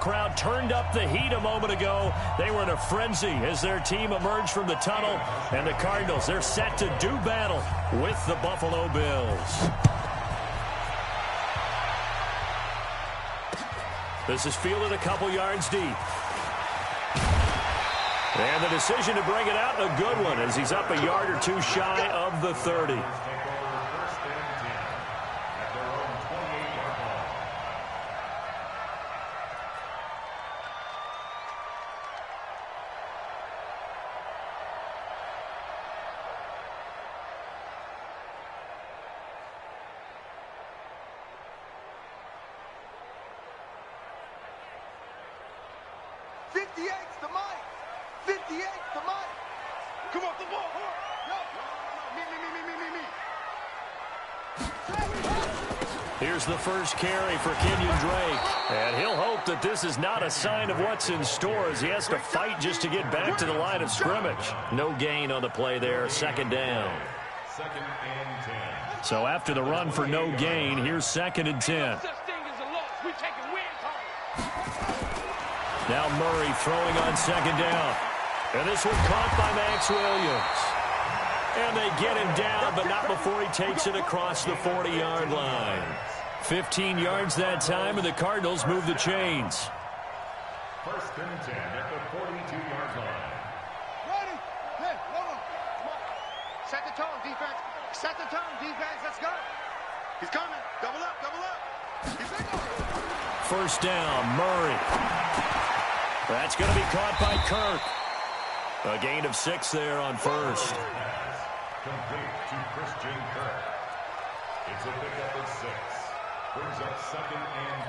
crowd turned up the heat a moment ago. They were in a frenzy as their team emerged from the tunnel. And the Cardinals, they're set to do battle with the Buffalo Bills. This is fielded a couple yards deep. And the decision to bring it out, a good one, as he's up a yard or two shy of the 30. Here's the first carry for Kenyon Drake. And he'll hope that this is not a sign of what's in store as he has to fight just to get back to the line of scrimmage. No gain on the play there, second down. So after the run for no gain, here's 2nd and 10. Now Murray throwing on 2nd down. And this one caught by Max Williams. And they get him down, but not before he takes it across the 40-yard line. 15 yards that time, and the Cardinals move the chains. 1st and 10 at the 42-yard line. Ready? Hey, hold on. Set the tone, defense. Set the tone, defense. Let's go. He's coming. Double up, double up. He's in. 1st down, Murray. That's going to be caught by Kirk. A gain of 6 there on 1st. Complete to Christian Kirk. It's a pickup of 6. Brings up 2nd and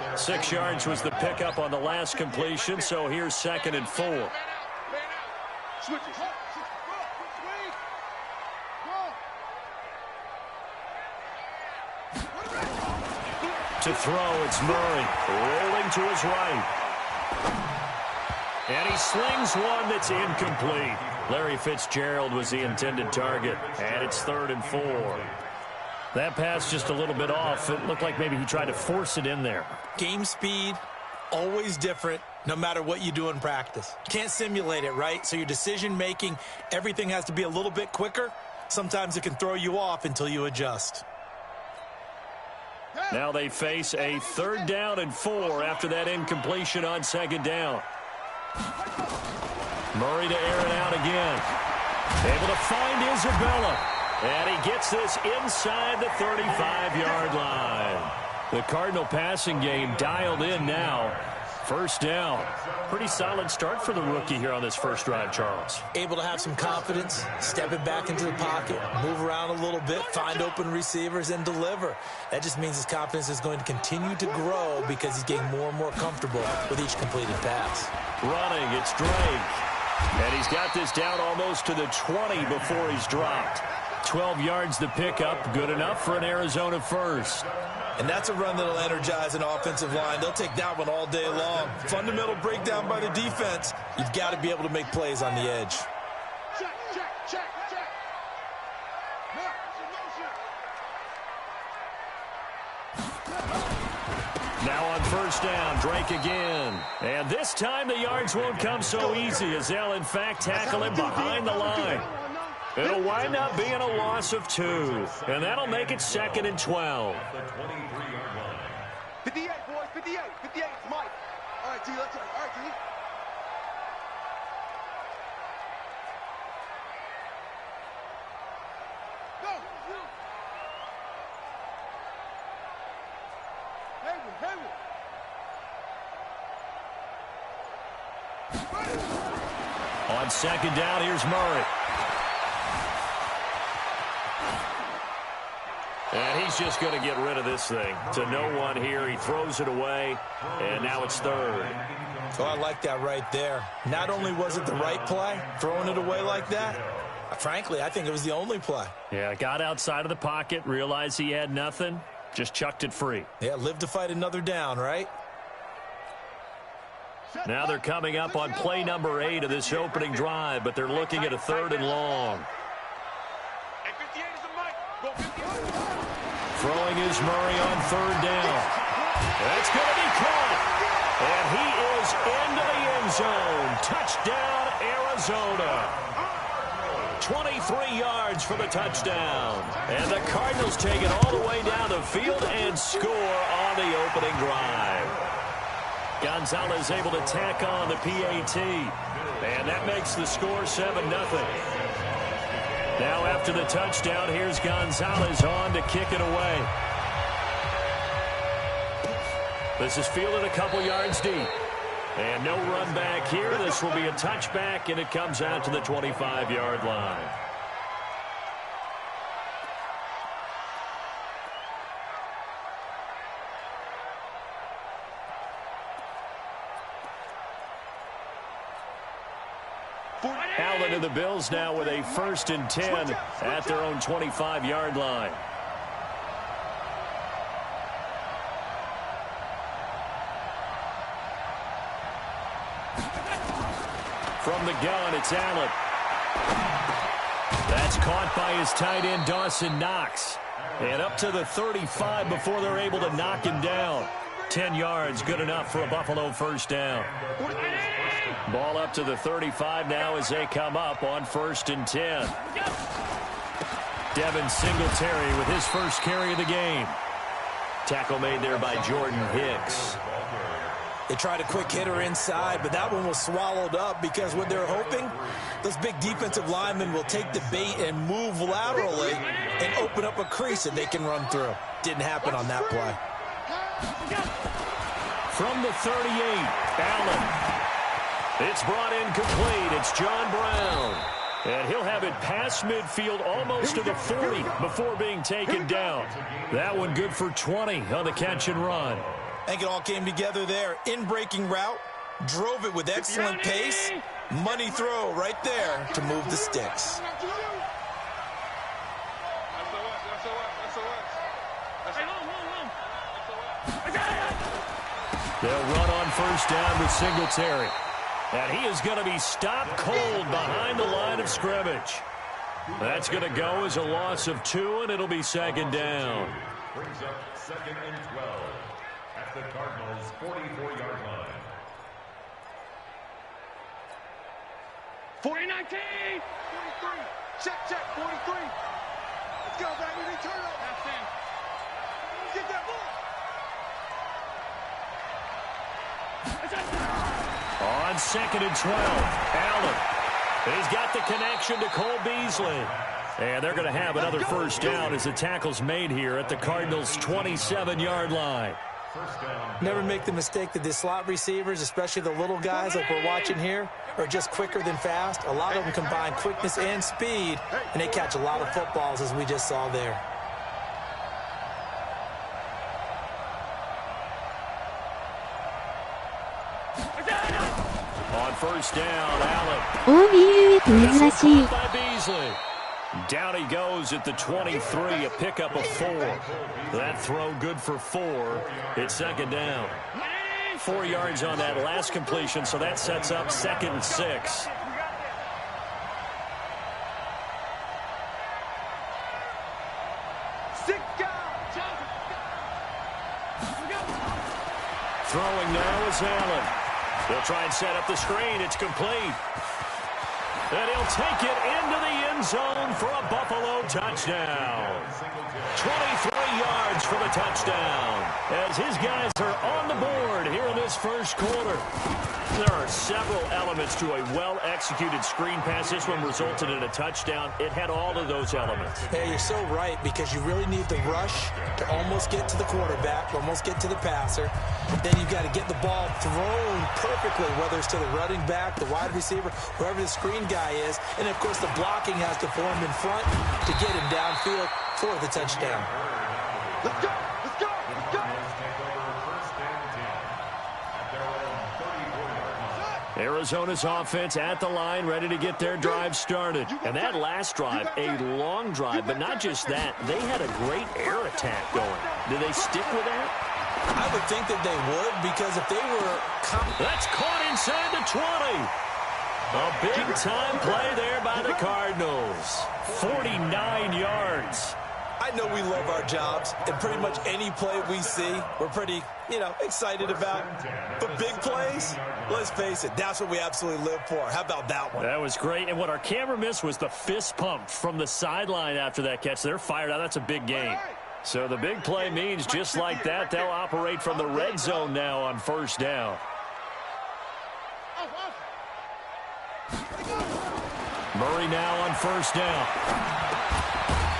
4. 6 yards was the pickup on the last completion, so here's 2nd and 4. Switch it. To throw, it's Murray, rolling to his right. And he slings one that's incomplete. Larry Fitzgerald was the intended target, and it's 3rd and 4. That pass just a little bit off. It looked like maybe he tried to force it in there. Game speed, always different, no matter what you do in practice. You can't simulate it, right? So your decision-making, everything has to be a little bit quicker. Sometimes it can throw you off until you adjust. Now they face a 3rd down and 4 after that incompletion on 2nd down. Murray to air it out again. Able to find Isabella. And he gets this inside the 35-yard line. The Cardinal passing game dialed in now. 1st down. Pretty solid start for the rookie here on this first drive, Charles. Able to have some confidence, step it back into the pocket, move around a little bit, find open receivers, and deliver. That just means his confidence is going to continue to grow because he's getting more and more comfortable with each completed pass. Running, it's Drake. And he's got this down almost to the 20 before he's dropped. 12 yards the pickup, good enough for an Arizona 1st. And that's a run that'll energize an offensive line. They'll take that one all day long. Fundamental breakdown by the defense. You've got to be able to make plays on the edge. Check, check, check, check. Now on 1st down, Drake again. And this time the yards won't come so easy as they'll, in fact, tackle him behind the line. It'll wind up being a loss of 2. And that'll make it 2nd and 12. 58, boys, 58, 58, it's Mike. All right, T, let's go. All right, T. Go. Hayward. On 2nd down, here's Murray. And he's just going to get rid of this thing. To no one here. He throws it away, and now it's 3rd. Oh, I like that right there. Not only was it the right play, throwing it away like that, frankly, I think it was the only play. Yeah, got outside of the pocket, realized he had nothing, just chucked it free. Yeah, live to fight another down, right? Now they're coming up on play number 8 of this opening drive, but they're looking at a 3rd and long. Throwing is Murray on 3rd down. That's going to be caught. zone. Touchdown, Arizona. 23 yards for the touchdown. And the Cardinals take it all the way down the field and score on the opening drive. Gonzalez able to tack on the PAT. And that makes the score 7-0. Now after the touchdown, here's Gonzalez on to kick it away. This is fielded a couple yards deep. And no run back here. This will be a touchback, and it comes out to the 25-yard line. Allen and the Bills now with a 1st and 10 at their own 25-yard line. From the gun, it's Allen. That's caught by his tight end, Dawson Knox. And up to the 35 before they're able to knock him down. 10 yards, good enough for a Buffalo 1st down. Ball up to the 35 now as they come up on 1st and 10. Devin Singletary with his first carry of the game. Tackle made there by Jordan Hicks. They tried a quick hitter inside, but that one was swallowed up because what they're hoping, those big defensive linemen will take the bait and move laterally and open up a crease that they can run through. Didn't happen on that play. From the 38, Allen. It's brought in complete. It's John Brown. And he'll have it past midfield almost to the 40 before being taken down. That one good for 20 on the catch and run. I think it all came together there. In-breaking route, drove it with excellent pace. Money throw right there to move the sticks. They'll run on 1st down with Singletary. And he is going to be stopped cold behind the line of scrimmage. That's going to go as a loss of 2, and it'll be 2nd down. Brings up 2nd and 12 at the Cardinals' 44-yard line. 40-19. 43. Check, 43. Let's go, baby. Return it. That's him. Get that ball. On 2nd and 12, Allen. He's got the connection to Cole Beasley. And they're going to have another 1st down as the tackle's made here at the Cardinals' 27-yard line. Never make the mistake that the slot receivers, especially the little guys like we're watching here, are just quicker than fast. A lot of them combine quickness and speed, and they catch a lot of footballs, as we just saw there. On 1st down, Allen. OBUF 珍しい。 By Beasley. Down he goes at the 23, a pickup of 4. That throw good for 4. It's 2nd down. 4 yards on that last completion, so that sets up 2nd and 6. Throwing now is Allen. They'll try and set up the screen. It's complete. And he'll take it into the end zone for a Buffalo touchdown. 23 yards for the touchdown as his guys are on the board here in this 1st quarter. There are several elements to a well-executed screen pass. This one resulted in a touchdown. It had all of those elements. Yeah, you're so right, because you really need the rush to almost get to the quarterback, almost get to the passer. Then you've got to get the ball thrown perfectly, whether it's to the running back, the wide receiver, wherever the screen guy is. And, of course, the blocking has to form in front to get him downfield for the touchdown. Let's go. Let's go. Let's go. Arizona's offense at the line, ready to get their drive started. And that last drive, a long drive, but not just that. They had a great air attack going. Do they stick with that? I would think that they would, because if they were... That's caught inside the 20. A big-time play there by the Cardinals. 49 yards. I know we love our jobs, and pretty much any play we see, we're pretty, excited about. But big plays, let's face it, that's what we absolutely live for. How about that one? That was great, and what our camera missed was the fist pump from the sideline after that catch. They're fired out. That's a big gain. So the big play means just like that, they'll operate from the red zone now on first down. Murray now on first down.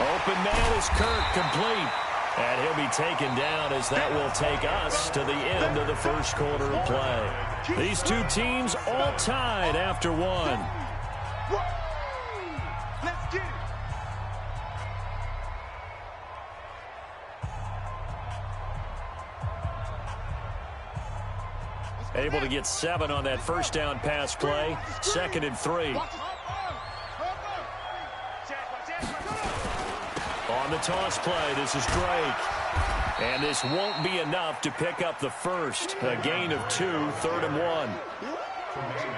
Open man is Kirk, complete. And he'll be taken down as that will take us to the end of the first quarter of play. These two teams all tied after one. Let's get it. Able to get 7 on that first down pass play. 2nd and 3. On the toss play, this is Drake. And this won't be enough to pick up the first. A gain of 2, 3rd and 1.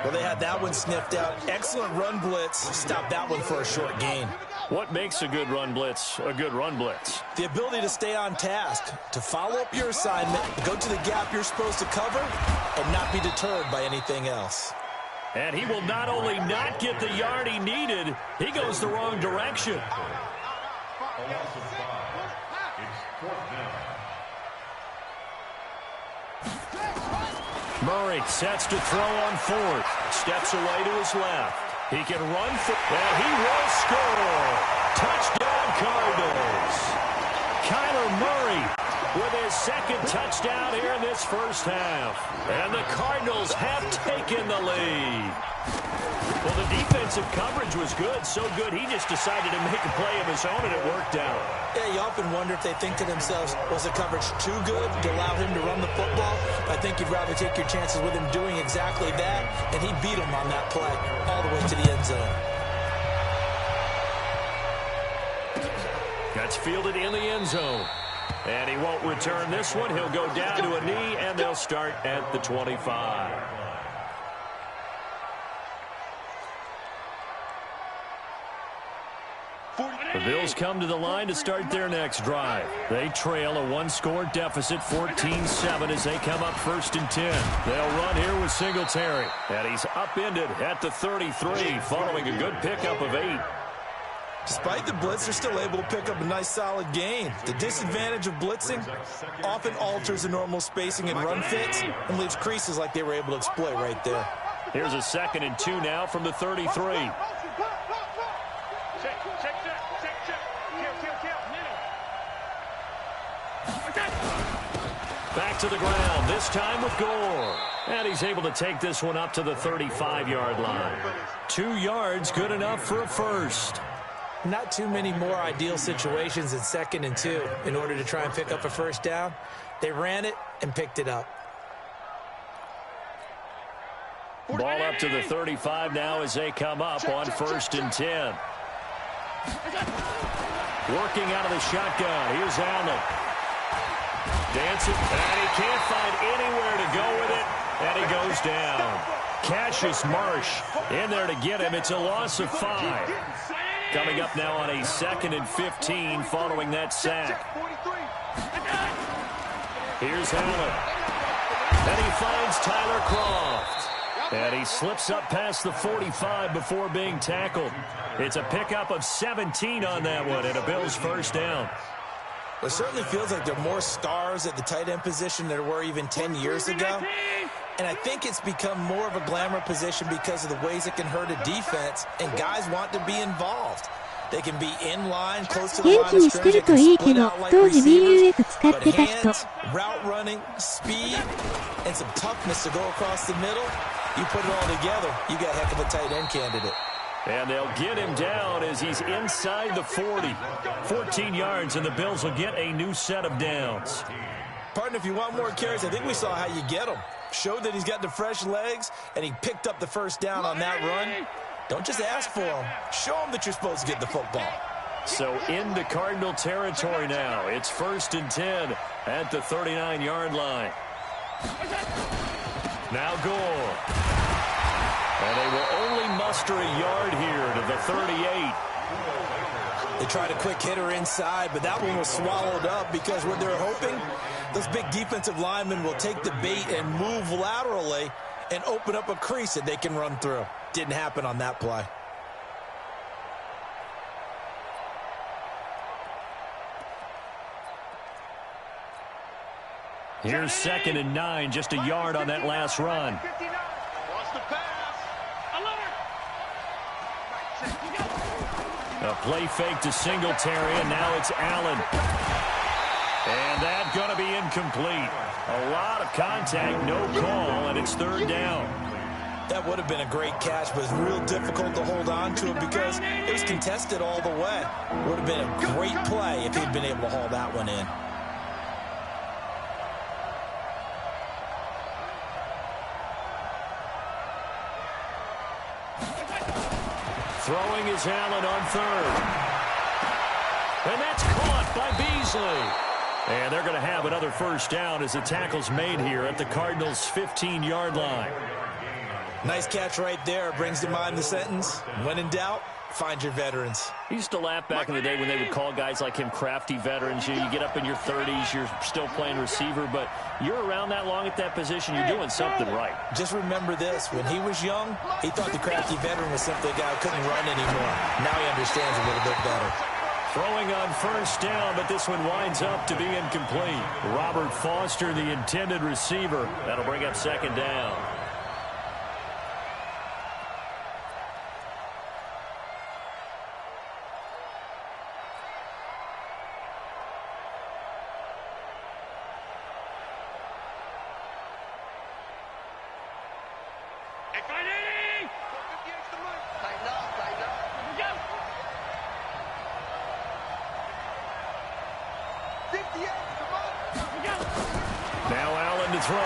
Well, they had that one sniffed out. Excellent run blitz. Stop that one for a short gain. What makes a good run blitz a good run blitz? The ability to stay on task, to follow up your assignment, go to the gap you're supposed to cover, and not be deterred by anything else. And he will not only not get the yard he needed, he goes the wrong direction. Murray sets to throw on 4th. Steps away to his left. He can run for, and he will score. Touchdown, Cardinals. Kyler Murray with his 2nd touchdown here in this first half. And the Cardinals have taken the lead. Well, the defensive coverage was good, so good he just decided to make a play of his own, and it worked out. Yeah, you often wonder if they think to themselves, was the coverage too good to allow him to run the football? I think you'd rather take your chances with him doing exactly that, and he beat him on that play all the way to the end zone. That's fielded in the end zone. And he won't return this one. He'll go down to a knee, and they'll start at the 25. The Bills come to the line to start their next drive. They trail a 1-score deficit, 14-7, as they come up 1st and 10. They'll run here with Singletary. And he's upended at the 33, following a good pickup of 8. Despite the blitz, they're still able to pick up a nice solid gain. The disadvantage of blitzing often alters the normal spacing and run fits and leaves creases like they were able to exploit right there. Here's a 2nd and 2 now from the 33. Back to the ground, this time with Gore. And he's able to take this one up to the 35-yard line. 2 yards, good enough for a first. Not too many more ideal situations in 2nd and 2 in order to try and pick up a first down. They ran it and picked it up. Ball up to the 35 now as they come up on 1st and 10. Working out of the shotgun. Here's Allen. Dancing, and he can't find anywhere to go with it, and he goes down. Cassius Marsh in there to get him. It's a loss of 5. Coming up now on a 2nd and 15 following that sack. Here's Allen. And he finds Tyler Kroft. And he slips up past the 45 before being tackled. It's a pickup of 17 on that one, and a Bills first down. It certainly feels like there are more stars at the tight end position than there were even 10 years ago. And I think it's become more of a glamour position because of the ways it can hurt a defense, and guys want to be involved. They can be in line, close to the line of scrimmage, they can split out like receivers, but hands, route running, speed, and some toughness to go across the middle, you put it all together, you got a heck of a tight end candidate. And they'll get him down as he's inside the 40. 14 yards, and the Bills will get a new set of downs. Partner, if you want more carries, I think we saw how you get them. Showed that he's got the fresh legs, and he picked up the first down on that run. Don't just ask for him. Show him that you're supposed to get the football. So into Cardinal territory now. It's 1st and 10 at the 39-yard line. Now Gore. And they will only muster a yard here to the 38. They tried a quick hitter inside, but that one was swallowed up because what they're hoping, those big defensive linemen will take the bait and move laterally and open up a crease that they can run through. Didn't happen on that play. Here's 2nd and 9, just a yard on that last run. A play fake to Singletary, and now it's Allen. And that's going to be incomplete. A lot of contact, no call, and it's 3rd down. That would have been a great catch, but it's real difficult to hold on to it because it was contested all the way. Would have been a great play if he'd been able to haul that one in. Throwing is Allen on 3rd. And that's caught by Beasley. And they're going to have another 1st down as the tackle's made here at the Cardinals' 15-yard line. Nice catch right there. Brings to mind the sentence, when in doubt, find your veterans. I used to laugh back in the day when they would call guys like him crafty veterans. You get up in your 30s, you're still playing receiver, but you're around that long at that position, you're doing something right. Just remember this. When he was young, he thought the crafty veteran was simply a guy who couldn't run anymore. Now he understands a little bit better. Throwing on 1st down, but this one winds up to be incomplete. Robert Foster, the intended receiver. That'll bring up 2nd down. Now Allen to throw.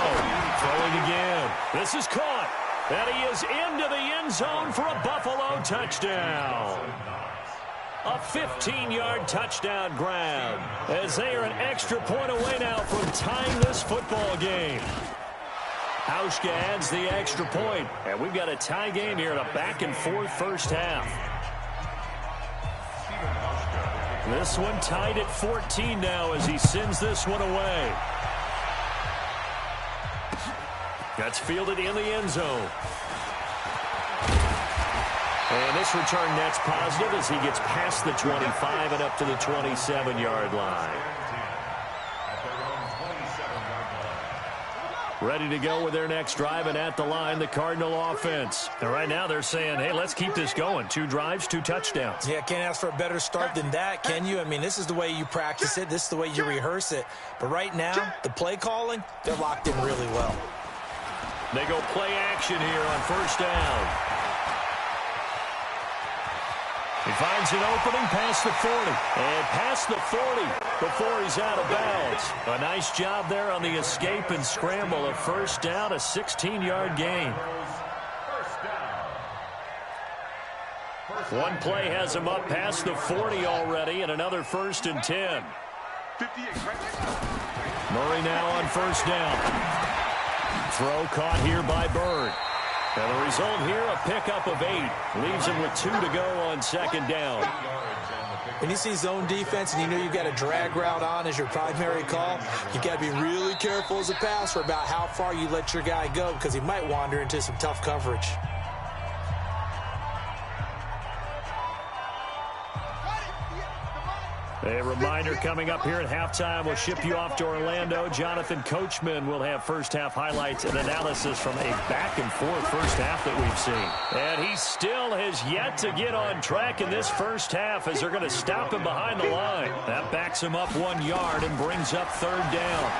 Throwing again. This is caught. And he is into the end zone for a Buffalo touchdown. A 15-yard touchdown grab as they are an extra point away now from tying this football game. Hauschka adds the extra point, and we've got a tie game here in a back-and-forth 1st half. This one tied at 14 now as he sends this one away. That's fielded in the end zone. And this return net's positive as he gets past the 25 and up to the 27-yard line. Ready to go with their next drive, and at the line, the Cardinal offense. And right now they're saying, hey, let's keep this going. 2 drives, 2 touchdowns. Yeah, can't ask for a better start than that, can you? I mean, this is the way you practice it. This is the way you rehearse it. But right now, the play calling, they're locked in really well. They go play action here on 1st down. He finds an opening past the 40. And past the 40 before he's out of bounds. A nice job there on the escape and scramble. A 1st down, a 16-yard gain. One play has him up past the 40 already, and another 1st and 10. Murray now on 1st down. Throw caught here by Bird. And the result here, a pickup of 8. Leaves him with 2 to go on 2nd down. When you see zone defense and you know you've got a drag route on as your primary call, you've got to be really careful as a passer about how far you let your guy go because he might wander into some tough coverage. A reminder coming up here at halftime. We'll ship you off to Orlando. Jonathan Coachman will have 1st half highlights and analysis from a back-and-forth 1st half that we've seen. And he still has yet to get on track in this 1st half as they're going to stop him behind the line. That backs him up 1 yard and brings up 3rd down.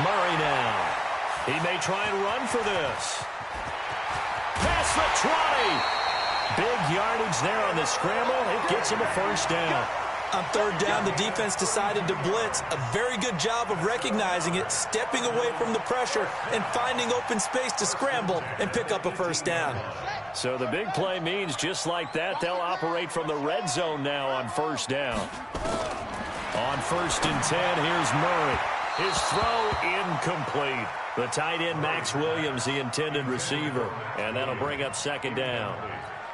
Murray now. He may try and run for this. Pass the 20. Big yardage there on the scramble. It gets him a 1st down. On 3rd down, the defense decided to blitz. A very good job of recognizing it, stepping away from the pressure, and finding open space to scramble and pick up a 1st down. So the big play means just like that, they'll operate from the red zone now on 1st down. On 1st and 10, here's Murray. His throw incomplete. The tight end, Max Williams, the intended receiver. And that'll bring up 2nd down.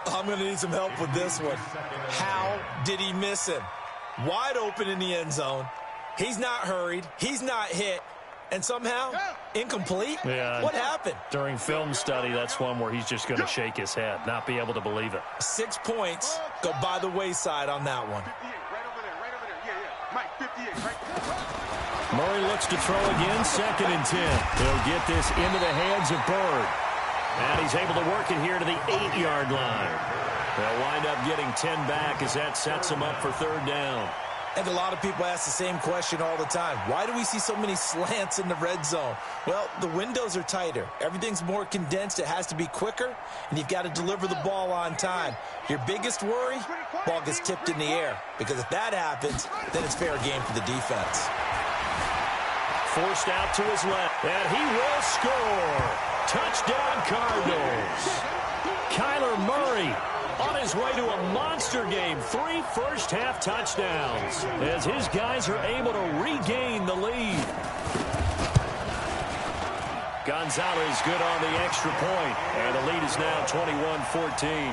I'm going to need some help with this one. How did he miss him? Wide open in the end zone. He's not hurried. He's not hit. And somehow, incomplete? Yeah. What happened? During film study, that's one where he's just going to shake his head, not be able to believe it. 6 points go by the wayside on that one. 58, right over there, right over there. Yeah, yeah. Mike, 58, right there. Murray looks to throw again, 2nd and 10. He'll get this into the hands of Bird. And he's able to work it here to the 8-yard line. They'll wind up getting 10 back as that sets him up for 3rd down. And a lot of people ask the same question all the time. Why do we see so many slants in the red zone? Well, the windows are tighter. Everything's more condensed. It has to be quicker, and you've got to deliver the ball on time. Your biggest worry, ball gets tipped in the air. Because if that happens, then it's fair game for the defense. Forced out to his left, and he will score. Touchdown, Cardinals. Kyler Murray on his way to a monster game. 3 first-half touchdowns as his guys are able to regain the lead. Gonzalez good on the extra point, and the lead is now 21-14.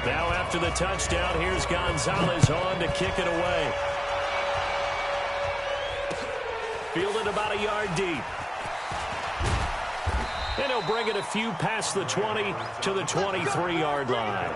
Now after the touchdown, here's Gonzalez on to kick it away. Fielded about a yard deep. And he'll bring it a few past the 20 to the 23-yard line.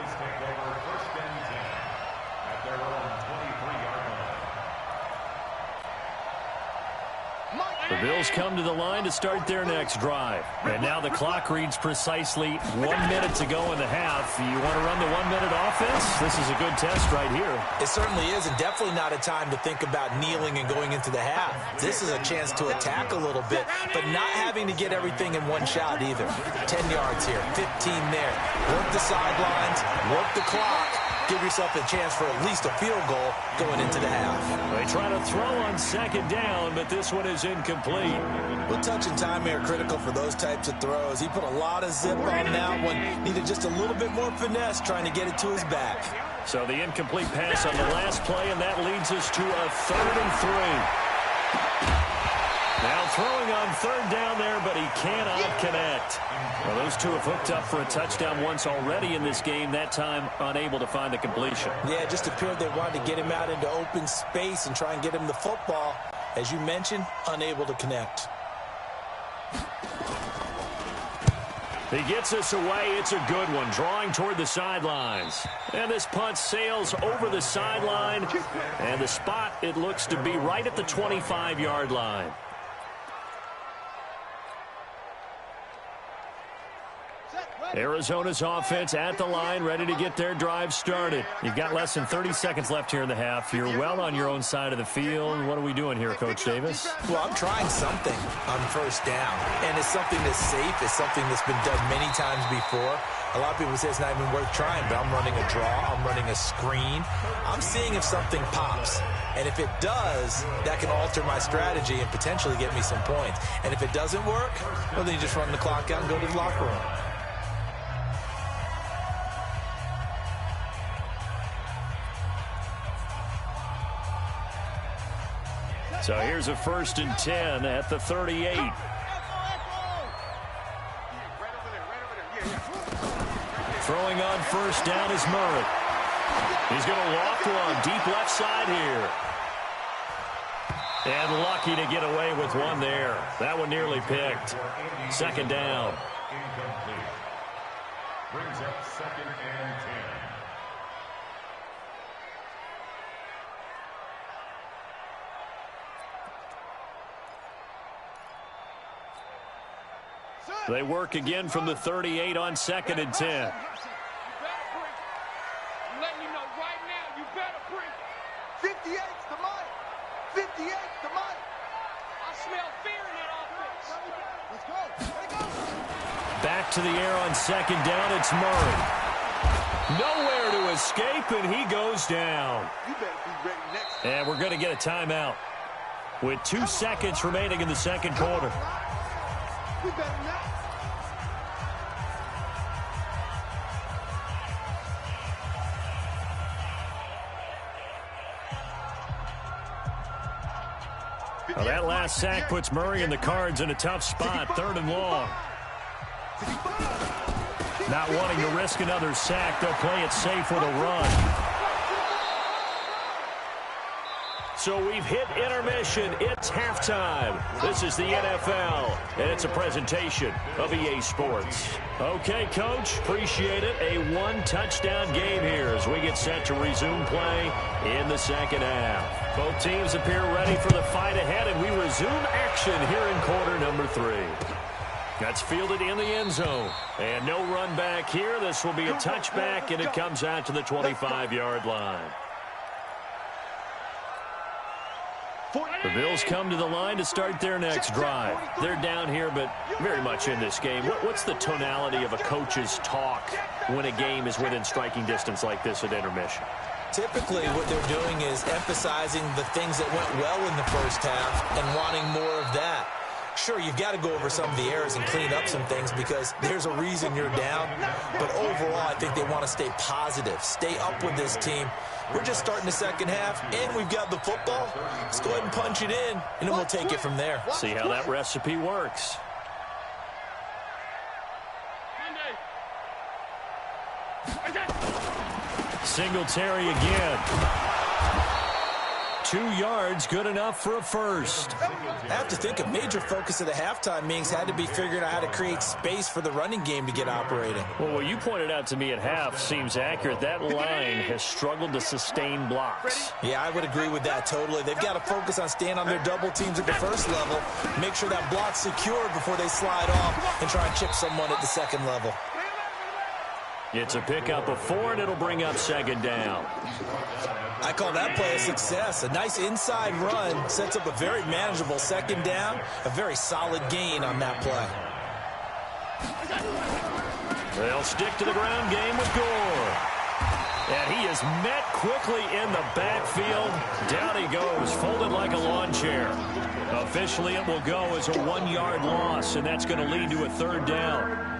The Bills come to the line to start their next drive. And now the clock reads precisely 1 minute to go in the half. You want to run the 1-minute offense? This is a good test right here. It certainly is, and definitely not a time to think about kneeling and going into the half. This is a chance to attack a little bit, but not having to get everything in one shot either. 10 yards here, 15 there. Work the sidelines, work the clock. Give yourself a chance for at least a field goal going into the half. They try to throw on 2nd down, but this one is incomplete. Well, touch and time are critical for those types of throws. He put a lot of zip on that one. Needed just a little bit more finesse trying to get it to his back. So the incomplete pass on the last play, and that leads us to a 3rd and 3. Now throwing on 3rd down there, but he cannot connect. Well, those two have hooked up for a touchdown once already in this game, that time unable to find the completion. Yeah, it just appeared they wanted to get him out into open space and try and get him the football. As you mentioned, unable to connect. He gets us away. It's a good one, drawing toward the sidelines. And this punt sails over the sideline. And the spot, it looks to be right at the 25-yard line. Arizona's offense at the line, ready to get their drive started. You've got less than 30 seconds left here in the half. You're well on your own side of the field. What are we doing here, Coach Davis? Well, I'm trying something on 1st down, and it's something that's safe. It's something that's been done many times before. A lot of people say it's not even worth trying, but I'm running a draw. I'm running a screen. I'm seeing if something pops. And if it does, that can alter my strategy and potentially get me some points. And if it doesn't work, well, then you just run the clock out and go to the locker room. So here's a 1st and 10 at the 38. Throwing on 1st down is Murray. He's going to loft one deep left side here. And lucky to get away with one there. That one nearly picked. 2nd down. Incomplete. Brings up 2nd and 10. They work again from the 38 on 2nd and 10. I'm letting you know right now, you better bring 58's the money. 58's the money. I smell fear in that offense. Let's go. Let's go. Back to the air on 2nd down. It's Murray. Nowhere to escape, and he goes down. You better be ready next. And we're going to get a timeout with 2 seconds remaining in the 2nd quarter. We better not. Well, that last sack puts Murray and the Cards in a tough spot, 3rd and long. Not wanting to risk another sack, they'll play it safe with a run. So we've hit intermission. It's halftime. This is the NFL, and it's a presentation of EA Sports. Okay, Coach, appreciate it. A one-touchdown game here as we get set to resume play in the second half. Both teams appear ready for the fight ahead, and we resume action here in quarter number 3. That's fielded in the end zone. And no run back here. This will be a touchback, and it comes out to the 25-yard line. The Bills come to the line to start their next drive. They're down here, but very much in this game. What's the tonality of a coach's talk when a game is within striking distance like this at intermission? Typically, what they're doing is emphasizing the things that went well in the first half and wanting more of that. Sure, you've got to go over some of the errors and clean up some things because there's a reason you're down. But overall, I think they want to stay positive, stay up with this team. We're just starting the second half, and we've got the football. Let's go ahead and punch it in, and then we'll take it from there. See how that recipe works. Singletary again. 2 yards, good enough for a first. I have to think a major focus of the halftime meetings had to be figuring out how to create space for the running game to get operating. Well, what you pointed out to me at half seems accurate. That line has struggled to sustain blocks. Yeah, I would agree with that totally. They've got to focus on staying on their double teams at the first level, make sure that block's secured before they slide off and try and chip someone at the second level. It's a pickup of 4, and it'll bring up second down. I call that play a success. A nice inside run sets up a very manageable second down, a very solid gain on that play. They'll stick to the ground game with Gore. And he is met quickly in the backfield. Down he goes, folded like a lawn chair. Officially, it will go as a 1-yard loss, and that's going to lead to a 3rd down.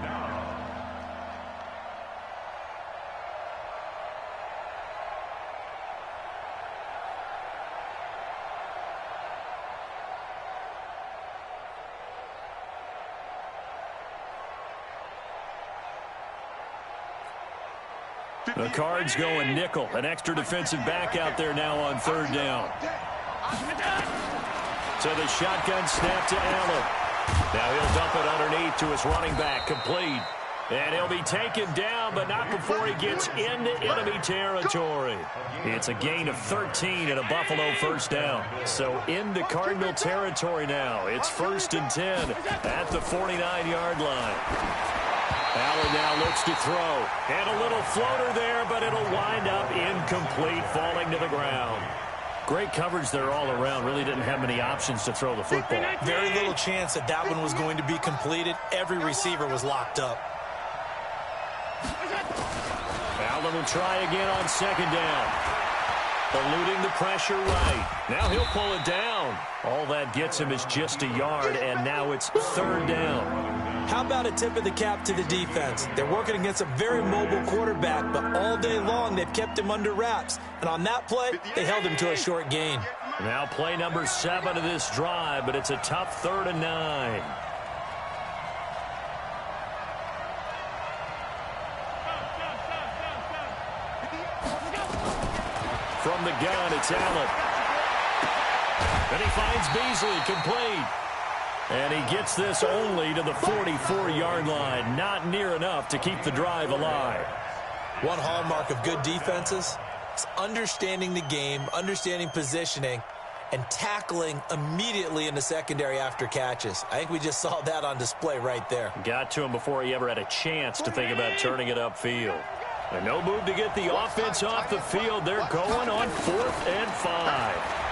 The Cards going nickel. An extra defensive back out there now on 3rd down. So the shotgun snap to Allen. Now he'll dump it underneath to his running back. Complete. And he'll be taken down, but not before he gets into enemy territory. It's a gain of 13 and a Buffalo first down. So into Cardinal territory now. It's 1st and 10 at the 49-yard line. Allen now looks to throw. And a little floater there, but it'll wind up incomplete, falling to the ground. Great coverage there all around. Really didn't have many options to throw the football. Very little chance that that one was going to be completed. Every receiver was locked up. Allen will try again on second down. Eluding the pressure right. Now he'll pull it down. All that gets him is just a yard, and now it's 3rd down. How about a tip of the cap to the defense? They're working against a very mobile quarterback, but all day long they've kept him under wraps. And on that play, they held him to a short gain. Now play number 7 of this drive, but it's a tough 3rd and 9. From the gun, it's Allen. And he finds Beasley, complete. And he gets this only to the 44-yard line. Not near enough to keep the drive alive. One hallmark of good defenses is understanding the game, understanding positioning, and tackling immediately in the secondary after catches. I think we just saw that on display right there. Got to him before he ever had a chance to think about turning it upfield. And no move to get the offense off the field. They're going on 4th and 5.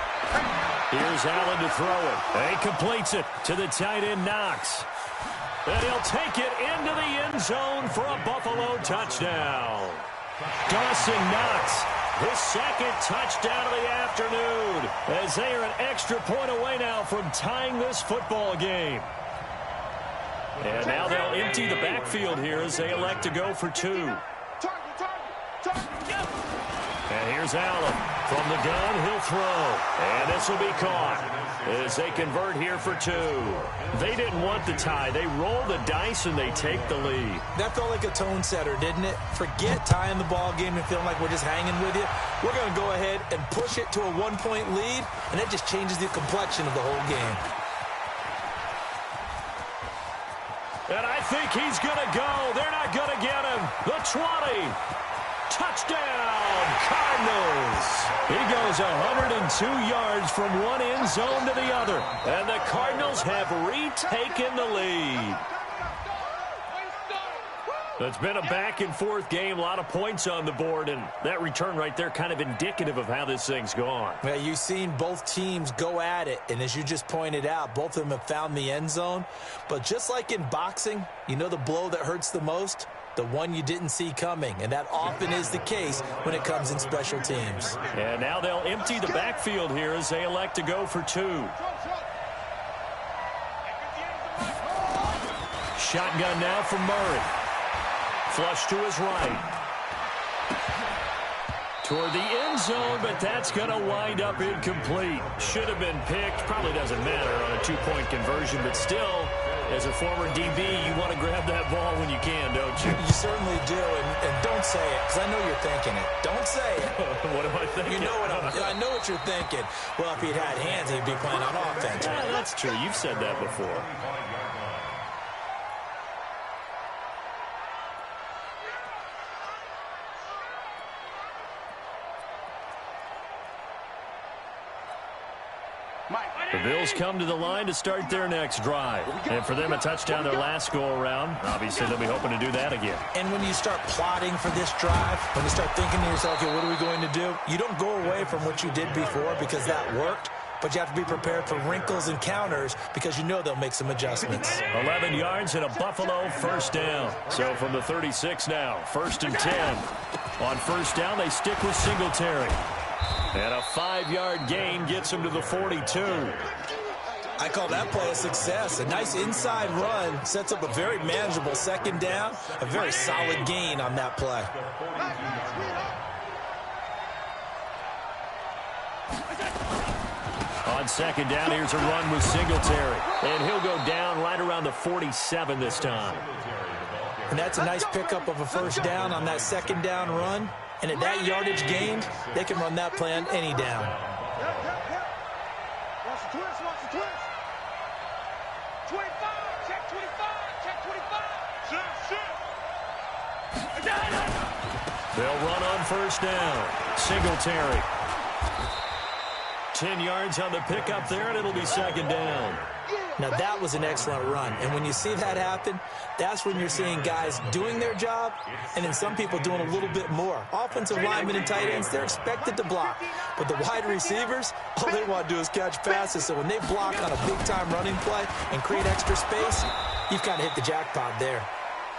Here's Allen to throw it. And he completes it to the tight end, Knox. And he'll take it into the end zone for a Buffalo touchdown. Dawson Knox, his 2nd touchdown of the afternoon, as they are an extra point away now from tying this football game. And now they'll empty the backfield here as they elect to go for 2. And here's Allen. From the gun, he'll throw. And this will be caught as they convert here for 2. They didn't want the tie. They roll the dice and they take the lead. That felt like a tone setter, didn't it? Forget tying the ball game and feeling like we're just hanging with you. We're going to go ahead and push it to a 1-point lead, and that just changes the complexion of the whole game. And I think he's going to go. They're not going to get him. The 20. Touchdown, Cardinals. He goes 102 yards from one end zone to the other. And the Cardinals have retaken the lead. It's been a back-and-forth game, a lot of points on the board, and that return right there kind of indicative of how this thing's gone. Well, you've seen both teams go at it, and as you just pointed out, both of them have found the end zone. But just like in boxing, you know the blow that hurts the most? The one you didn't see coming, and that often is the case when it comes in special teams. And now they'll empty the backfield here as they elect to go for 2. Shotgun now for Murray. Flush to his right. Toward the end zone, but that's going to wind up incomplete. Should have been picked. Probably doesn't matter on a 2-point conversion, but still, as a former DB, you want to grab that ball when you can, don't you? You certainly do, and don't say it, because I know you're thinking it. Don't say it. What am I thinking? You know I know what you're thinking. Well, if he'd had hands, he'd be playing on offense. Yeah, that's true. You've said that before. The Bills come to the line to start their next drive. And for them, a touchdown their last go-around. Obviously, they'll be hoping to do that again. And when you start plotting for this drive, when you start thinking to yourself, okay, what are we going to do? You don't go away from what you did before because that worked. But you have to be prepared for wrinkles and counters because you know they'll make some adjustments. 11 yards and a Buffalo first down. So from the 36 now, 1st and 10. On first down, they stick with Singletary. And a 5-yard gain gets him to the 42. I call that play a success. A nice inside run sets up a very manageable 2nd down. A very solid gain on that play. On 2nd down, here's a run with Singletary. And he'll go down right around the 47 this time. And that's a nice pickup of a 1st down on that 2nd down run. And at that yardage gained, they can run that play on any down. Watch the twist, watch the twist. 25, check 25, check 25. They'll run on 1st down. Singletary. 10 yards on the pickup there, and it'll be 2nd down. Now, that was an excellent run. And when you see that happen, that's when you're seeing guys doing their job and then some people doing a little bit more. Offensive linemen and tight ends, they're expected to block. But the wide receivers, all they want to do is catch passes. So when they block on a big-time running play and create extra space, you've kind of hit the jackpot there.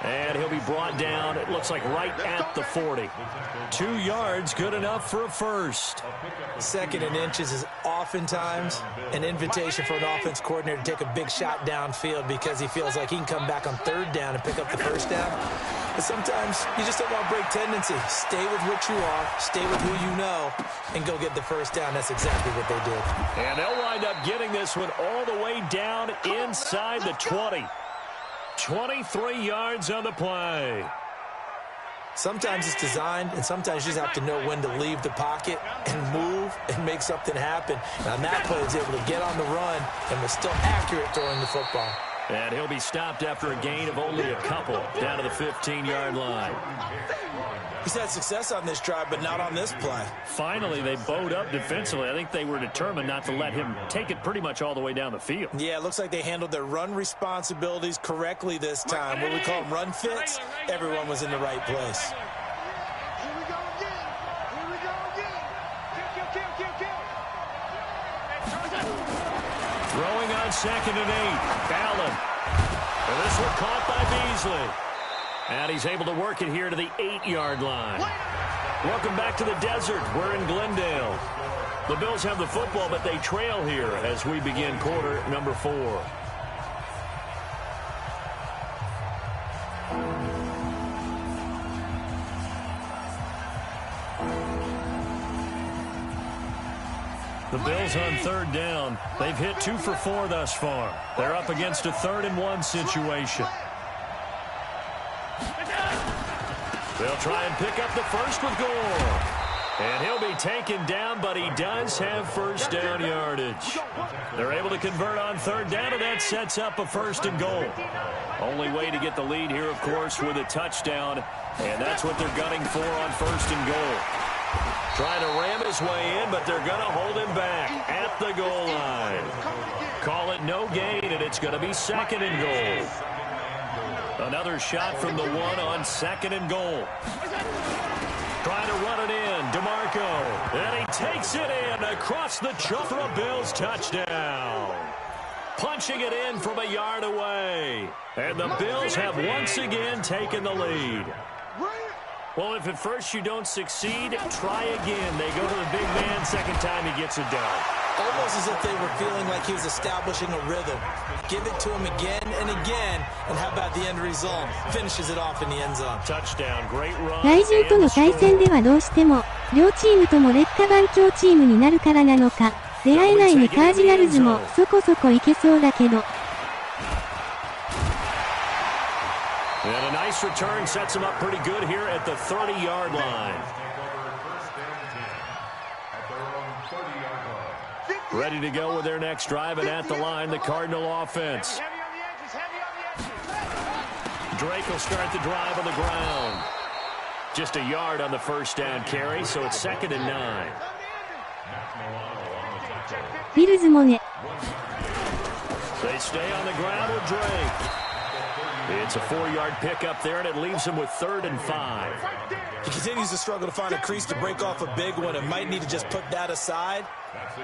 And he'll be brought down, it looks like right at the 40. 2 yards, good enough for a first. 2nd and inches is oftentimes an invitation for an offense coordinator to take a big shot downfield because he feels like he can come back on 3rd down and pick up the 1st down. But sometimes you just don't want to break tendency. Stay with what you are, stay with who you know, and go get the 1st down. That's exactly what they did. And they'll wind up getting this one all the way down inside the 20. 23 yards on the play. Sometimes it's designed, and sometimes you just have to know when to leave the pocket and move and make something happen. And on that play, he's able to get on the run and was still accurate throwing the football. And he'll be stopped after a gain of only a couple down to the 15-yard line. He's had success on this drive, but not on this play. Finally, they bowed up defensively. I think they were determined not to let him take it pretty much all the way down the field. Yeah, it looks like they handled their run responsibilities correctly this time. What we call them run fits, everyone was in the right place. Here we go again. Here we go again. Kill. Throwing on 2nd and 8. Allen. And this one caught by Beasley. And he's able to work it here to the 8-yard line. Welcome back to the desert. We're in Glendale. The Bills have the football, but they trail here as we begin quarter number 4. The Bills on third down. They've hit 2 for 4 thus far. They're up against a 3rd-and-1 situation. They'll try and pick up the first with Gore. And he'll be taken down, but he does have first down yardage. They're able to convert on third down, and that sets up a 1st and goal. Only way to get the lead here, of course, with a touchdown, and that's what they're gunning for on 1st and goal. Trying to ram his way in, but they're going to hold him back at the goal line. Call it no gain, and it's going to be 2nd and goal. Another shot from the 1 on 2nd and goal. Trying to run it in, DeMarco, and he takes it in across the chop for a Bills touchdown. Punching it in from a yard away. And the Bills have once again taken the lead. Well, if at first you don't succeed, try again. They go to the big man, second time he gets it done. Almost as if they were feeling like he was establishing a rhythm. Give it to him again and again, and how about the end result? Finishes it off in the end zone. Touchdown, great run. 外人との対戦ではどうしても、両チームとも劣化番強チームになるからなのか、出会えないにカージナルズもそこそこいけそうだけど。And a nice return sets him up pretty good here at the 30-yard line. Ready to go with their next drive, and at the line, the Cardinal offense. Drake will start the drive on the ground. Just a yard on the first down carry, so it's 2nd and 9. ビルズもね。 They stay on the ground with Drake. It's a 4-yard pickup there, and it leaves him with 3rd and 5. He continues to struggle to find a crease to break off a big one, and might need to just put that aside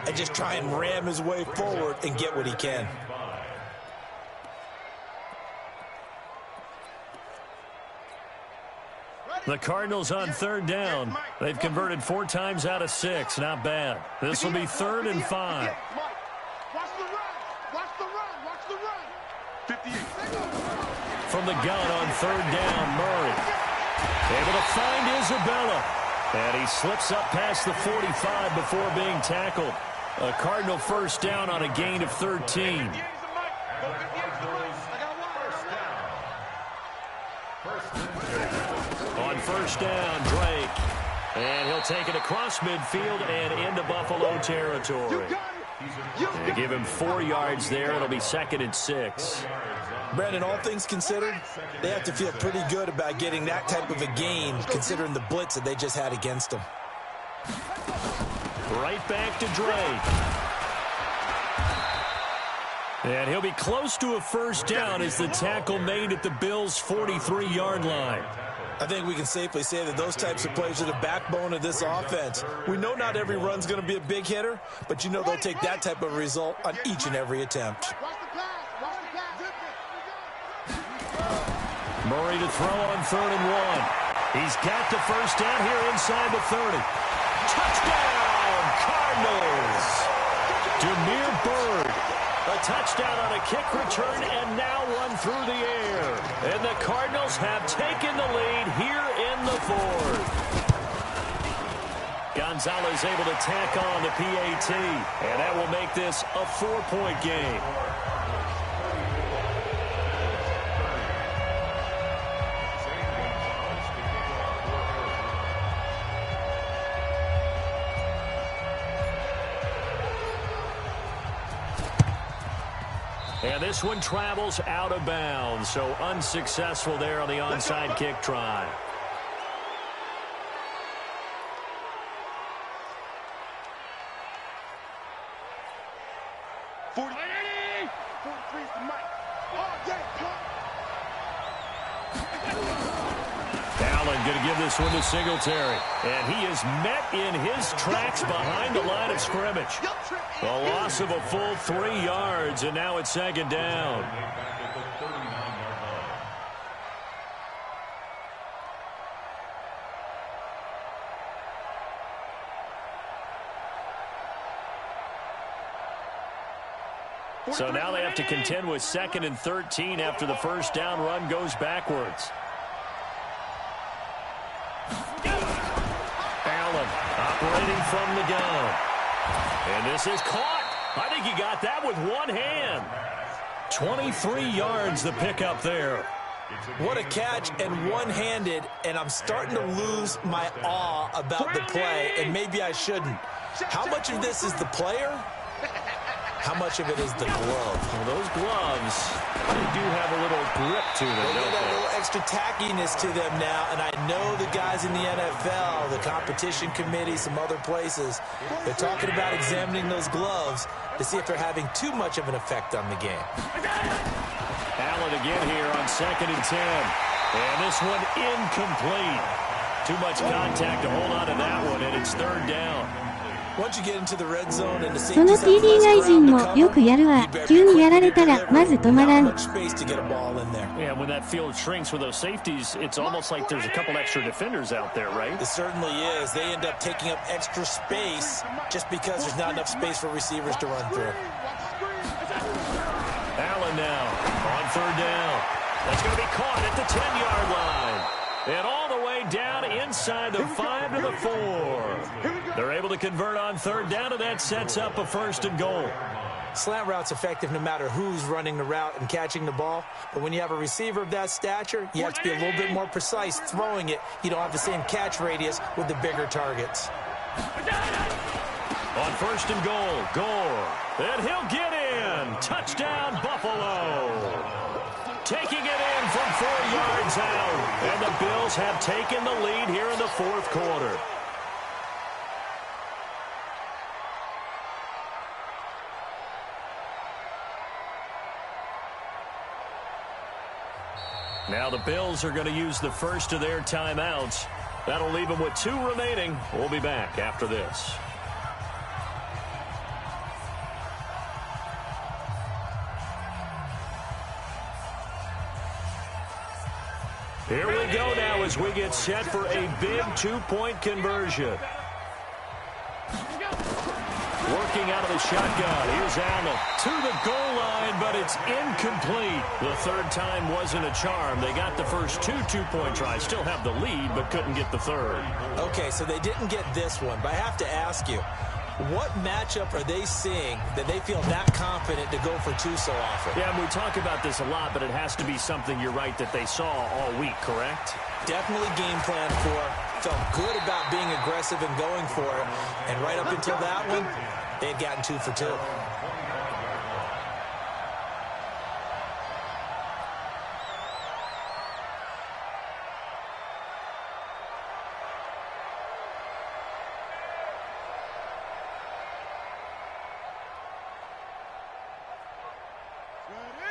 and just try and ram his way forward and get what he can. The Cardinals on third down. They've converted 4 times out of 6. Not bad. This will be 3rd and 5. Watch the run. Watch the run. Watch the run. 58. From the gun on third down, Murray. Able to find Isabella. And he slips up past the 45 before being tackled. A Cardinal first down on a gain of 13. On first down, Drake. And he'll take it across midfield and into Buffalo territory. And give him 4 yards there. It'll be 2nd and 6. Brandon, all things considered, they have to feel pretty good about getting that type of a gain, considering the blitz that they just had against them. Right back to Drake. And he'll be close to a first down as the tackle made at the Bills' 43-yard line. I think we can safely say that those types of plays are the backbone of this offense. We know not every run's going to be a big hitter, but you know they'll take that type of result on each and every attempt. Murray to throw on 3rd and 1. He's got the first down here inside the 30. Touchdown, Cardinals! Demir Bird. A touchdown on a kick return and now one through the air. And the Cardinals have taken the lead here in the 4th. Gonzalez able to tack on the PAT. And that will make this a 4-point game. And this one travels out of bounds, so unsuccessful there on the onside kick try. Allen going to give this one to Singletary. And he is met in his tracks behind the line of scrimmage. A loss of a full 3 yards, and now it's 2nd down. So now they have to contend with 2nd and 13 after the first down run goes backwards. Allen operating from the gun. And this is caught. I think he got that with one hand. 23 yards the pickup there. What a catch, and one-handed, and I'm starting to lose my awe about the play, and maybe I shouldn't. How much of this is the player? How much of it is the glove? Well, those gloves, they do have a little grip to them, They don't get a they? little extra tackiness to them now, and I know the guys in the NFL, the competition committee, some other places, they're talking about examining those gloves to see if they're having too much of an effect on the game. Allen again here on 2nd and 10. And this one incomplete. Too much contact to hold on to that one, and it's 3rd down. Once you get into the red zone and the その safety TD 外人もよくやるわ。急にやられたらまず止まらん。 Yeah, when that field shrinks with those safeties, it's almost like there's a couple extra defenders out there, right? It certainly is. They end up taking up extra space just because there's not enough space for receivers to run through. Allen now on 3rd down. That's going to be caught at the 10-yard line. And all the way down inside the 5 to the 4. They're able to convert on 3rd down, and that sets up a 1st and goal. Slant route's effective no matter who's running the route and catching the ball. But when you have a receiver of that stature, you have to be a little bit more precise throwing it. You don't have the same catch radius with the bigger targets. On 1st and goal, Gore. And he'll get in. Touchdown, Buffalo. Taking it in from 4 yards out. And the Bills have taken the lead here in the 4th quarter. Now the Bills are going to use the first of their timeouts. That'll leave them with 2 remaining. We'll be back after this. Here we go now as we get set for a big 2-point conversion. Working out of the shotgun. Here's Allen to the goal line, but it's incomplete. The 3rd time wasn't a charm. They got the first 2 2-point tries. Still have the lead, but couldn't get the 3rd. Okay, so they didn't get this one, but I have to ask you, what matchup are they seeing that they feel that confident to go for 2 so often? Yeah, and we talk about this a lot, but it has to be something, you're right, that they saw all week, correct? Definitely game plan for. Felt good about being aggressive and going for it. And right up until that one, they had gotten 2 for 2.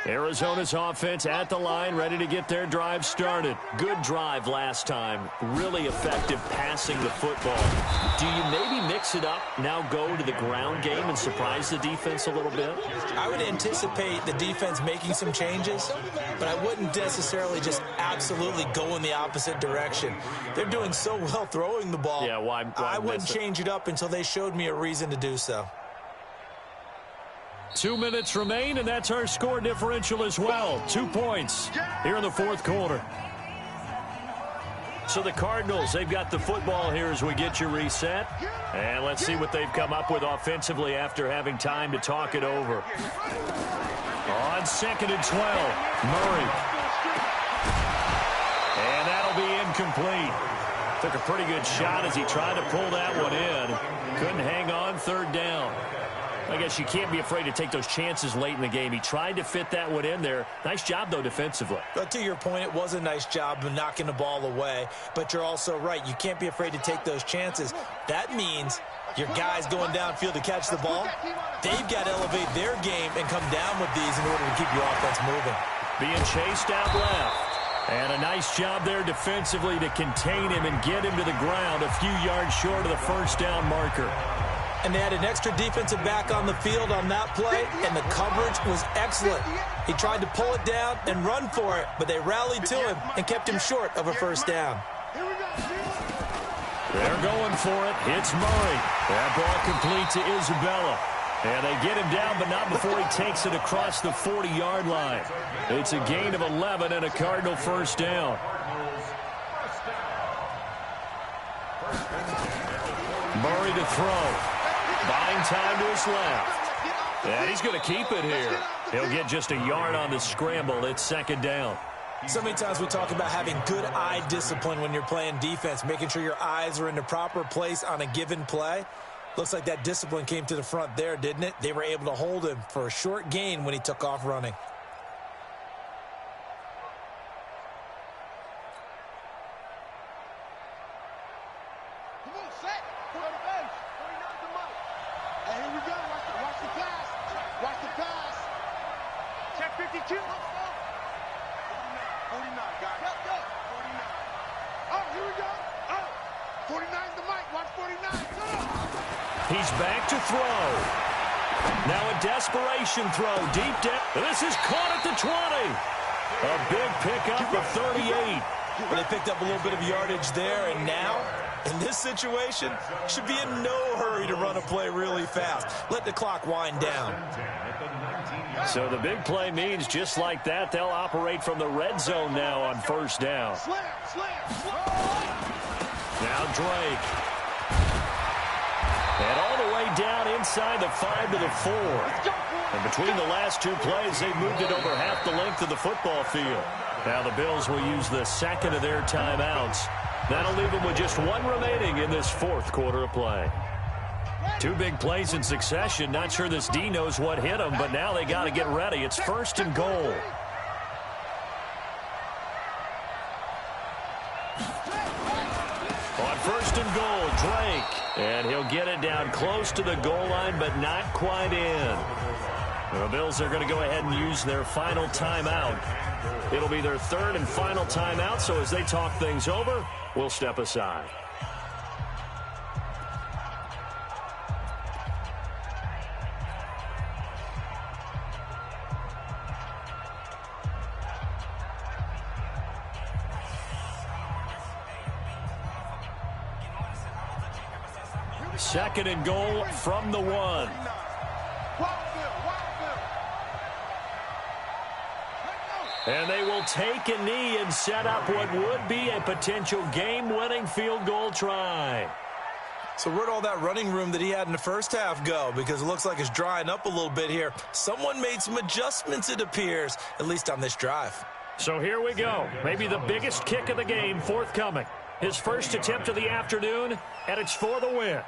Arizona's offense at the line, ready to get their drive started. Good drive last time. Really effective passing the football. Do you maybe mix it up, now go to the ground game and surprise the defense a little bit? I would anticipate the defense making some changes, but I wouldn't necessarily just absolutely go in the opposite direction. They're doing so well throwing the ball. Yeah, why I wouldn't change it up until they showed me a reason to do so. 2 minutes remain, and that's our score differential as well. 2 points here in the 4th quarter. So the Cardinals, they've got the football here as we get you reset. And let's see what they've come up with offensively after having time to talk it over. On 2nd and 12, Murray. And that'll be incomplete. Took a pretty good shot as he tried to pull that one in. Couldn't hang on 3rd down. I guess you can't be afraid to take those chances late in the game. He tried to fit that one in there. Nice job, though, defensively. But to your point, it was a nice job of knocking the ball away. But you're also right. You can't be afraid to take those chances. That means your guys going downfield to catch the ball, they've got to elevate their game and come down with these in order to keep your offense moving. Being chased out left. And a nice job there defensively to contain him and get him to the ground a few yards short of the 1st down marker. And they had an extra defensive back on the field on that play, and the coverage was excellent. He tried to pull it down and run for it, but they rallied to him and kept him short of a 1st down. They're going for it. It's Murray. That ball complete to Isabella. And they get him down, but not before he takes it across the 40-yard line. It's a gain of 11 and a Cardinal 1st down. Murray to throw. Buying time to his left. And he's going to keep it here. He'll get just a yard on the scramble. It's second down. So many times we talk about having good eye discipline when you're playing defense, making sure your eyes are in the proper place on a given play. Looks like that discipline came to the front there, didn't it? They were able to hold him for a short gain when he took off running. He's back to throw. Now a desperation throw deep down. This is caught at the 20. A big pickup of 38. They picked up a little bit of yardage there, and now, in this situation, should be in no hurry to run a play really fast. Let the clock wind down. So the big play means just like that, they'll operate from the red zone now on first down. Now Drake. And all the way down inside the 5 to the 4. And between the last two plays, they moved it over half the length of the football field. Now the Bills will use the second of their timeouts. That'll leave them with just one remaining in this fourth quarter of play. Two big plays in succession. Not sure this D knows what hit them, but now they got to get ready. It's first and goal. On first and goal, Drake. And he'll get it down close to the goal line, but not quite in. The Bills are going to go ahead and use their final timeout. It'll be their third and final timeout, so as they talk things over, we'll step aside. Second and goal from the 1. And they will take a knee and set up what would be a potential game-winning field goal try. So where'd all that running room that he had in the first half go? Because it looks like it's drying up a little bit here. Someone made some adjustments, it appears, at least on this drive. So here we go. Maybe the biggest kick of the game forthcoming. His first attempt of the afternoon, and it's for the win.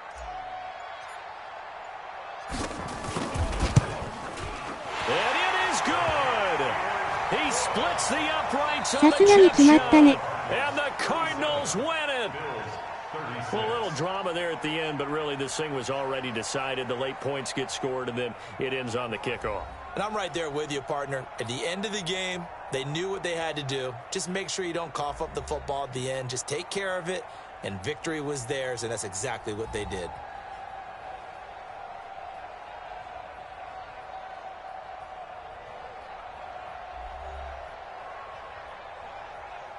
And it is good. He splits the uprights on the chip shot. And the Cardinals win it. Well, a little drama there at the end, but really this thing was already decided. The late points get scored, and then it ends on the kickoff. And I'm right there with you, partner. At the end of the game, they knew what they had to do. Just make sure you don't cough up the football at the end. Just take care of it, and victory was theirs, and that's exactly what they did.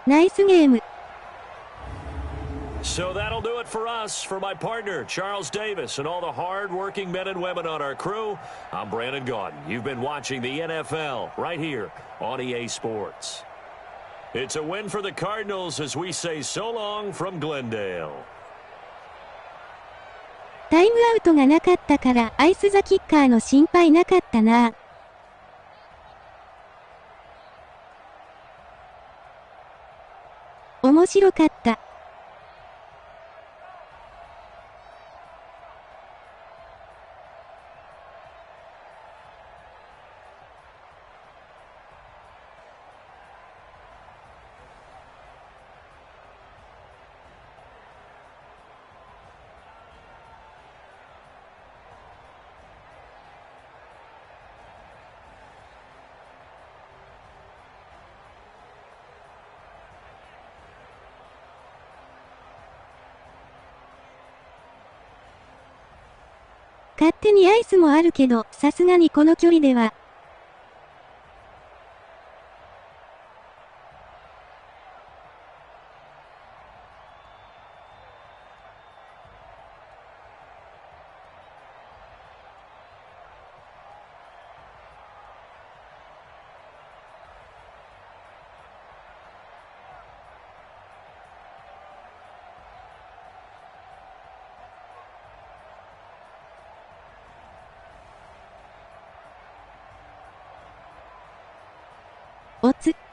Nice game. So that'll do it for us. For my partner, Charles Davis, and all the hard-working men and women on our crew, I'm Brandon Gaudin. You've been watching the NFL right here on EA Sports. It's a win for the Cardinals as we say so long from Glendale. タイムアウトがなかったからアイスザキッカーの心配なかったな。面白かった。勝手にアイスもあるけど、さすがにこの距離では。オツ。